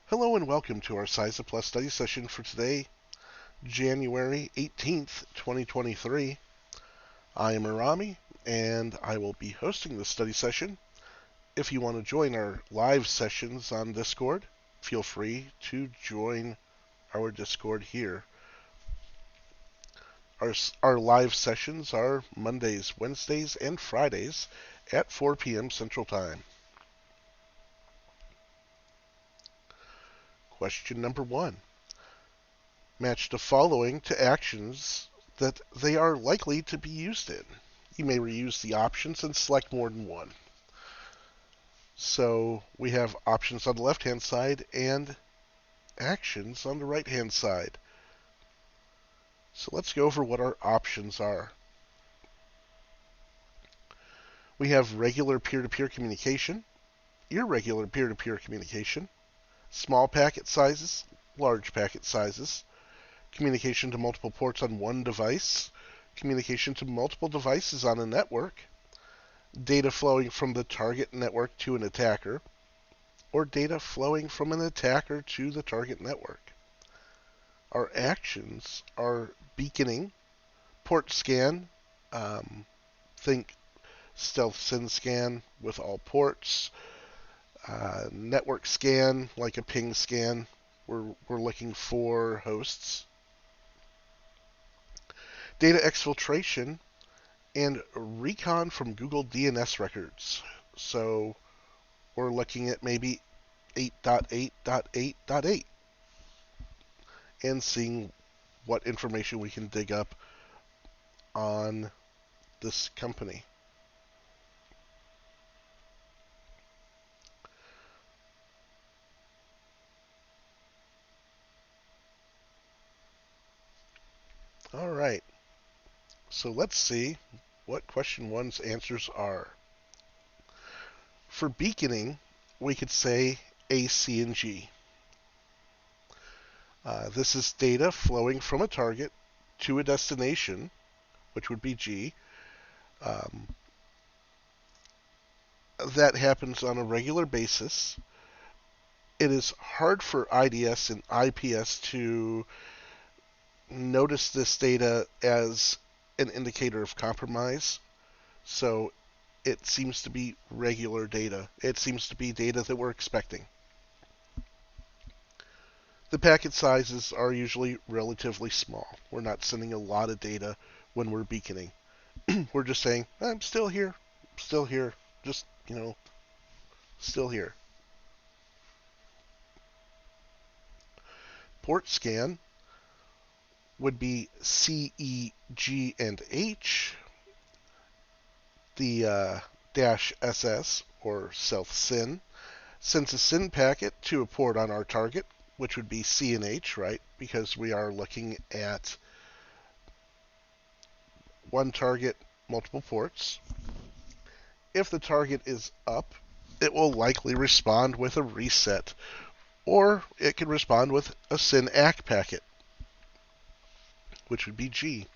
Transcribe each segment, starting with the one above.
Hello and welcome to our CySA Plus study session for today, January 18th, 2023. I am Arami, and I will be hosting this study session. If you want to join our live sessions on Discord, feel free to join our Discord here. Our live sessions are Mondays, Wednesdays, and Fridays at 4 p.m. Central Time. Question number 1. Match the following to actions that they are likely to be used in. You may reuse the options and select more than one. So we have options on the left-hand side and actions on the right-hand side. So let's go over what our options are. We have regular peer-to-peer communication, irregular peer-to-peer communication, small packet sizes, large packet sizes, communication to multiple ports on one device, communication to multiple devices on a network, data flowing from the target network to an attacker, or data flowing from an attacker to the target network. Our actions are beaconing, port scan, think stealth SYN scan with all ports, network scan like a ping scan, we're looking for hosts, data exfiltration, and recon from Google DNS records. So we're looking at maybe 8.8.8.8 and seeing what information we can dig up on this company. All right, so let's see what question 1's answers are. For beaconing, we could say A, C, and G. This is data flowing from a target to a destination, which would be G. That happens on a regular basis. It is hard for IDS and IPS to notice this data as an indicator of compromise. So it seems to be regular data. It seems to be data that we're expecting. The packet sizes are usually relatively small. We're not sending a lot of data when we're beaconing. We're just saying, I'm still here, just, still here. Port scan would be C, E, G, and H. The dash SS, or stealth SYN, sends a SYN packet to a port on our target, which would be C and H, right? Because we are looking at one target, multiple ports. If the target is up, it will likely respond with a reset, or it can respond with a SYN ACK packet, which would be G.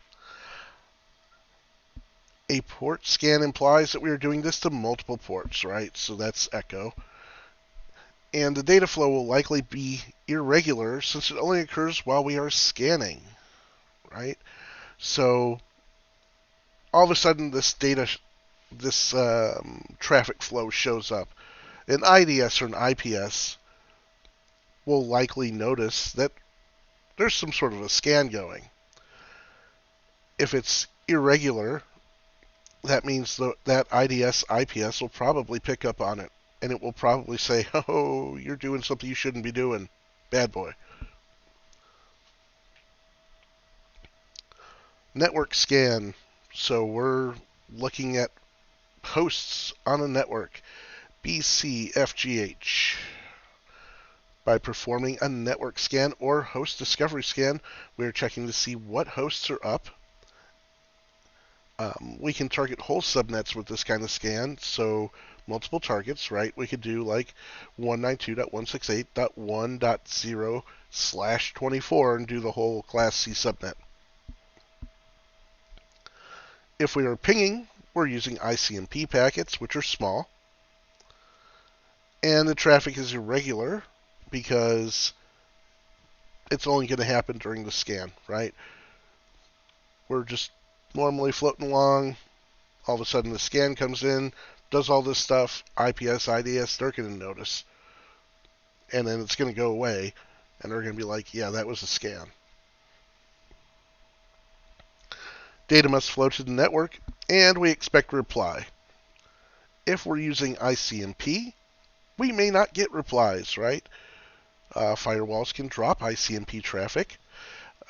A port scan implies that we are doing this to multiple ports, right? So that's echo. And the data flow will likely be irregular since it only occurs while we are scanning, right? So all of a sudden this traffic flow shows up. An IDS or an IPS will likely notice that there's some sort of a scan going. If it's irregular, that means that IDS, IPS will probably pick up on it, and it will probably say, oh, you're doing something you shouldn't be doing. Bad boy. Network scan. So we're looking at hosts on a network. BCFGH. By performing a network scan or host discovery scan, we're checking to see what hosts are up. We can target whole subnets with this kind of scan, so multiple targets, right? We could do like 192.168.1.0/24 and do the whole Class C subnet. If we are pinging, we're using ICMP packets, which are small, and the traffic is irregular. because it's only going to happen during the scan, right? We're just normally floating along. All of a sudden the scan comes in, does all this stuff, IPS, IDS, they're going to notice. And then it's going to go away, and they're going to be like, yeah, that was a scan. Data must flow to the network, and we expect reply. If we're using ICMP, we may not get replies, right? Firewalls can drop ICMP traffic,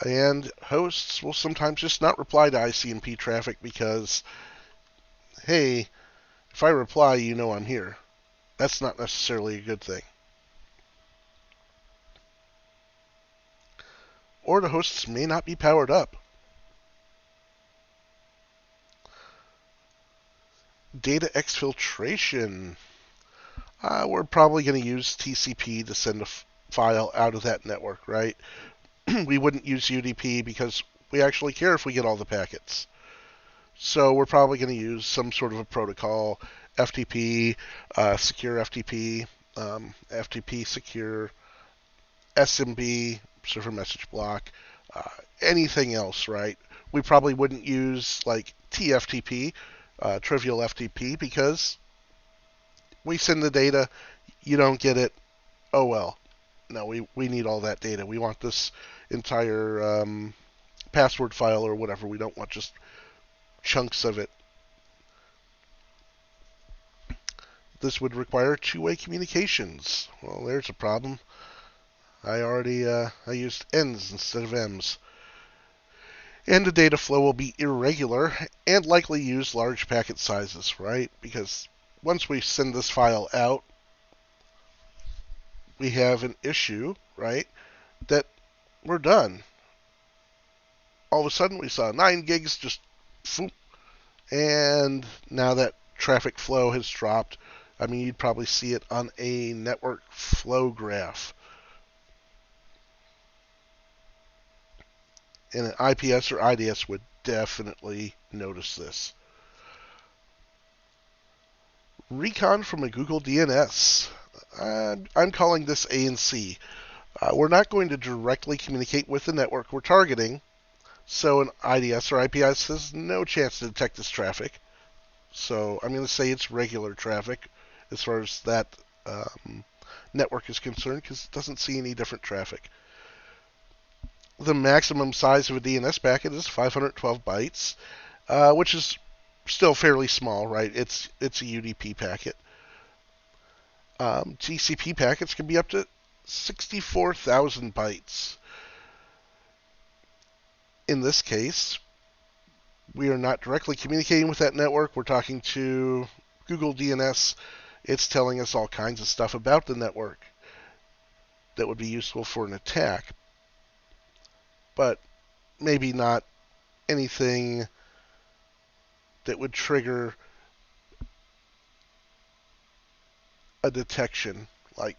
and hosts will sometimes just not reply to ICMP traffic because, hey, if I reply, you know I'm here. That's not necessarily a good thing. Or the hosts may not be powered up. Data exfiltration. We're probably going to use TCP to send a file out of that network, right? We wouldn't use UDP because we actually care if we get all the packets. So we're probably going to use some sort of a protocol, FTP, secure FTP, FTP secure, SMB, server message block, anything else, right? We probably wouldn't use like TFTP, trivial FTP, because we send the data, you don't get it, oh well. No, we need all that data. We want this entire password file or whatever. We don't want just chunks of it. This would require two-way communications. Well, there's a problem. I used N's instead of M's. And the data flow will be irregular and likely use large packet sizes, right? Because once we send this file out, we have an issue, right, that we're done. All of a sudden we saw 9 gigs just boom, and now that traffic flow has dropped. I mean, you'd probably see it on a network flow graph. And an IPS or IDS would definitely notice this. Recon from a Google DNS. I'm calling this ANC. We're not going to directly communicate with the network we're targeting, so an IDS or IPS has no chance to detect this traffic. So I'm going to say it's regular traffic as far as that network is concerned, because it doesn't see any different traffic. The maximum size of a DNS packet is 512 bytes, which is still fairly small, right? It's a UDP packet. TCP packets can be up to 64,000 bytes. In this case, we are not directly communicating with that network. We're talking to Google DNS. It's telling us all kinds of stuff about the network that would be useful for an attack, but maybe not anything that would trigger a detection. Like,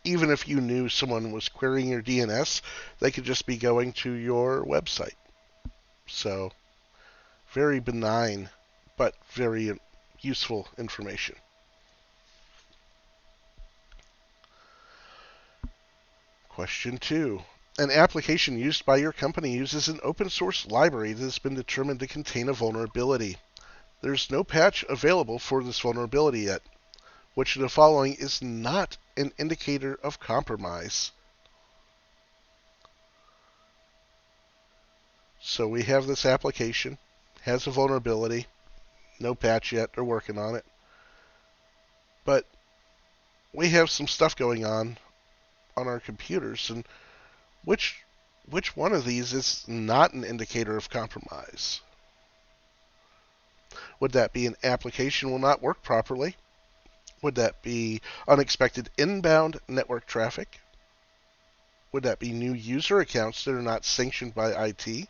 even if you knew someone was querying your DNS, they could just be going to your website. So, very benign, but very useful information. Question 2. An application used by your company uses an open source library that has been determined to contain a vulnerability. There's no patch available for this vulnerability yet. Which of the following is not an indicator of compromise? So we have this application, has a vulnerability, no patch yet, they're working on it. But we have some stuff going on our computers, and which one of these is not an indicator of compromise? Would that be an application will not work properly? Would that be unexpected inbound network traffic? Would that be new user accounts that are not sanctioned by IT?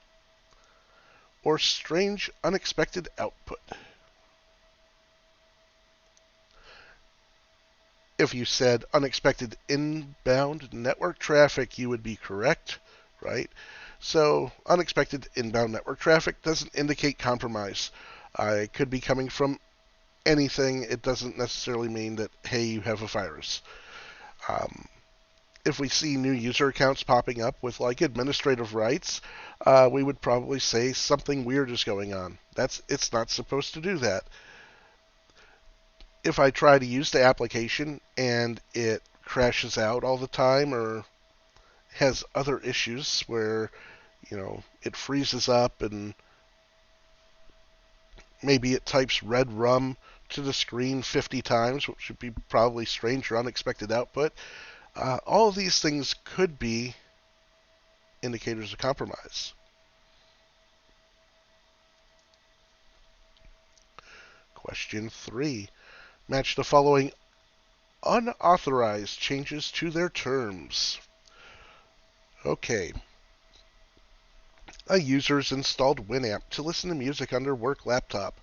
Or strange unexpected output? If you said unexpected inbound network traffic, you would be correct, right? So unexpected inbound network traffic doesn't indicate compromise. It could be coming from anything. It doesn't necessarily mean that, hey, you have a virus. Um, if we see new user accounts popping up with like administrative rights, we would probably say something weird is going on. It's not supposed to do that. If I try to use the application and it crashes out all the time or has other issues where, it freezes up and maybe it types red rum to the screen 50 times, which would be probably strange or unexpected output. All of these things could be indicators of compromise. Question 3. Match the following unauthorized changes to their terms. Okay. A user's installed Winamp to listen to music on their work laptop.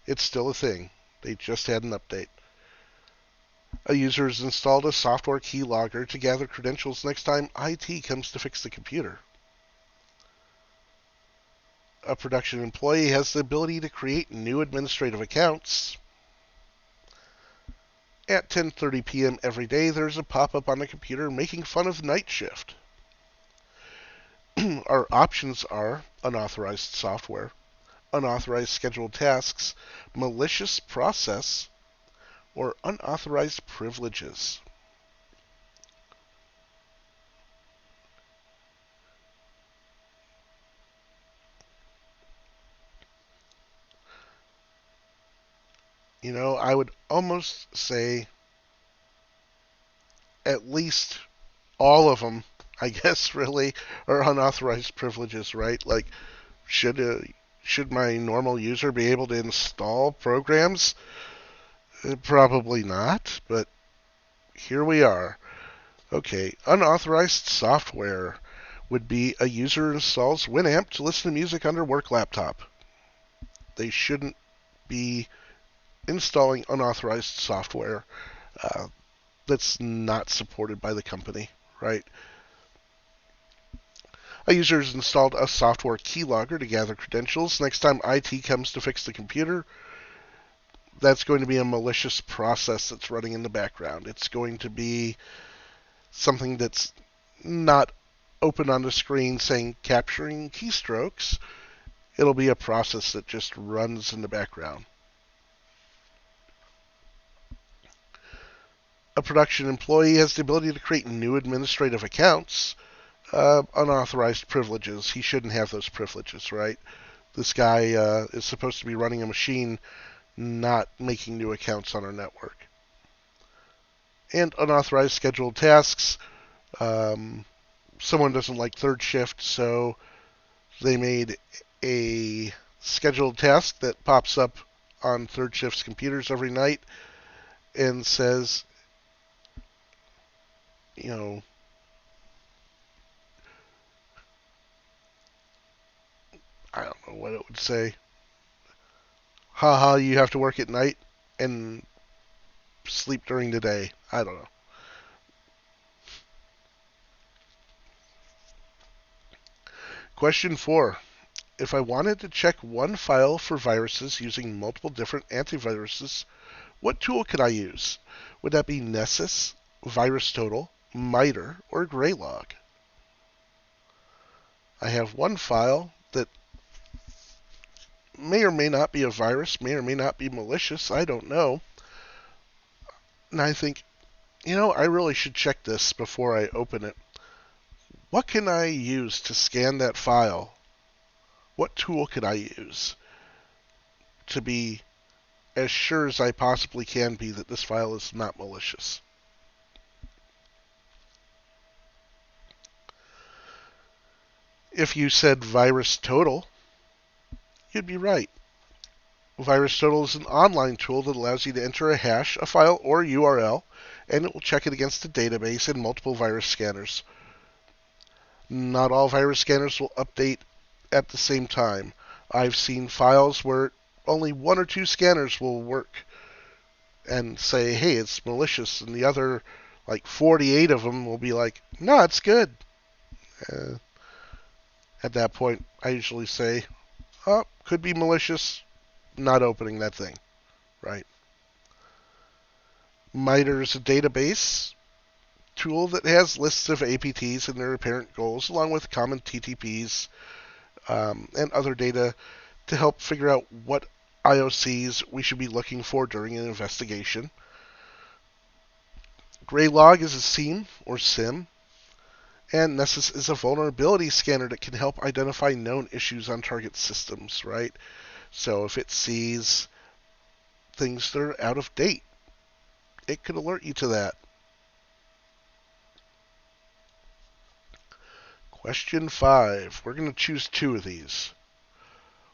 It's still a thing. They just had an update. A user has installed a software keylogger to gather credentials next time IT comes to fix the computer. A production employee has the ability to create new administrative accounts. At 10:30 p.m. every day, there's a pop-up on the computer making fun of night shift. Our options are unauthorized software, unauthorized scheduled tasks, malicious process, or unauthorized privileges. I would almost say at least all of them, I guess, really, are unauthorized privileges, right? Like, should my normal user be able to install programs? Probably not, but here we are. Okay, unauthorized software would be a user installs Winamp to listen to music on their work laptop. They shouldn't be installing unauthorized software that's not supported by the company, right? A user has installed a software keylogger to gather credentials. Next time IT comes to fix the computer, that's going to be a malicious process that's running in the background. It's going to be something that's not open on the screen saying capturing keystrokes. It'll be a process that just runs in the background. A production employee has the ability to create new administrative accounts. Unauthorized privileges. He shouldn't have those privileges, right? This guy is supposed to be running a machine, not making new accounts on our network. And unauthorized scheduled tasks. Someone doesn't like third shift, so they made a scheduled task that pops up on third shift's computers every night and says, I don't know what it would say. Haha, you have to work at night and sleep during the day. I don't know. Question 4. If I wanted to check one file for viruses using multiple different antiviruses, what tool could I use? Would that be Nessus, VirusTotal, MITRE, or Graylog? I have one file that may or may not be a virus, may or may not be malicious, I don't know. And I think, I really should check this before I open it. What can I use to scan that file? What tool could I use to be as sure as I possibly can be that this file is not malicious? If you said VirusTotal, you'd be right. VirusTotal is an online tool that allows you to enter a hash, a file, or URL, and it will check it against a database and multiple virus scanners. Not all virus scanners will update at the same time. I've seen files where only one or two scanners will work and say, hey, it's malicious, and the other, like 48 of them, will be like, no, it's good. At that point, I usually say, oh, could be malicious, not opening that thing, right? MITRE is a database tool that has lists of APTs and their apparent goals, along with common TTPs and other data to help figure out what IOCs we should be looking for during an investigation. Graylog is a SIEM or SIM, and Nessus is a vulnerability scanner that can help identify known issues on target systems, right? So if it sees things that are out of date, it could alert you to that. Question 5. We're going to choose 2 of these.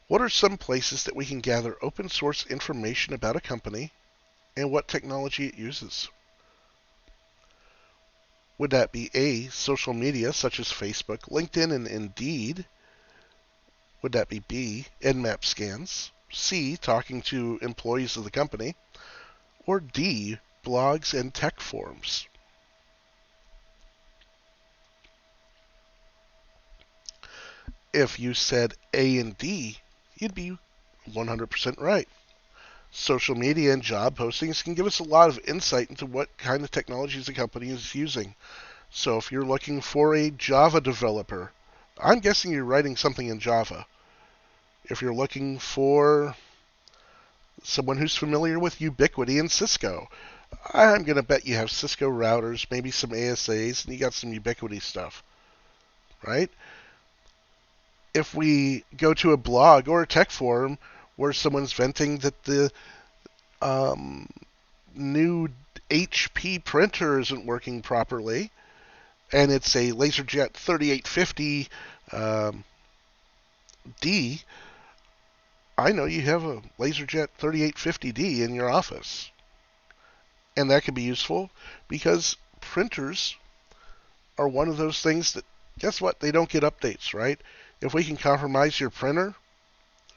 What are some places that we can gather open source information about a company and what technology it uses? Would that be A, social media such as Facebook, LinkedIn, and Indeed? Would that be B, Nmap scans? C, talking to employees of the company? Or D, blogs and tech forums? If you said A and D, you'd be 100% right. Social media and job postings can give us a lot of insight into what kind of technologies a company is using. So if you're looking for a Java developer, I'm guessing you're writing something in Java. If you're looking for someone who's familiar with Ubiquity and Cisco, I'm going to bet you have Cisco routers, maybe some ASAs, and you got some Ubiquity stuff, right? If we go to a blog or a tech forum where someone's venting that the new HP printer isn't working properly, and it's a LaserJet 3850 D, I know you have a LaserJet 3850D in your office. And that can be useful because printers are one of those things that, guess what? They don't get updates, right? If we can compromise your printer,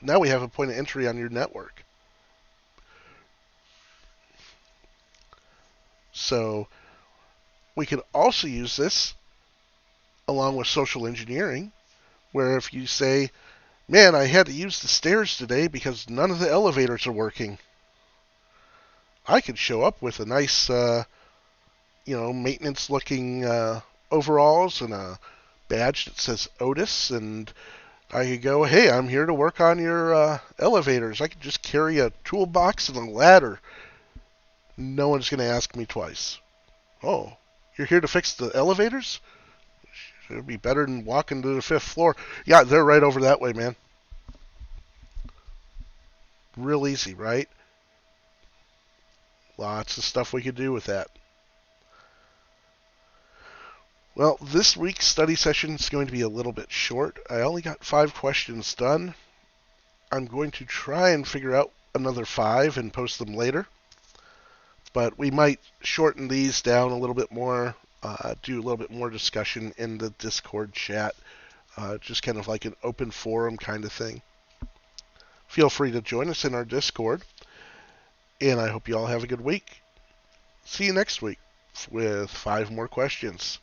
now we have a point of entry on your network. So we can also use this along with social engineering, where if you say, man, I had to use the stairs today because none of the elevators are working, I could show up with a nice, maintenance-looking overalls and a badge that says Otis, and I could go, hey, I'm here to work on your elevators. I could just carry a toolbox and a ladder. No one's going to ask me twice. Oh, you're here to fix the elevators? It would be better than walking to the 5th floor. Yeah, they're right over that way, man. Real easy, right? Lots of stuff we could do with that. Well, this week's study session is going to be a little bit short. I only got 5 questions done. I'm going to try and figure out another 5 and post them later. But we might shorten these down a little bit more, do a little bit more discussion in the Discord chat, just kind of like an open forum kind of thing. Feel free to join us in our Discord, and I hope you all have a good week. See you next week with 5 more questions.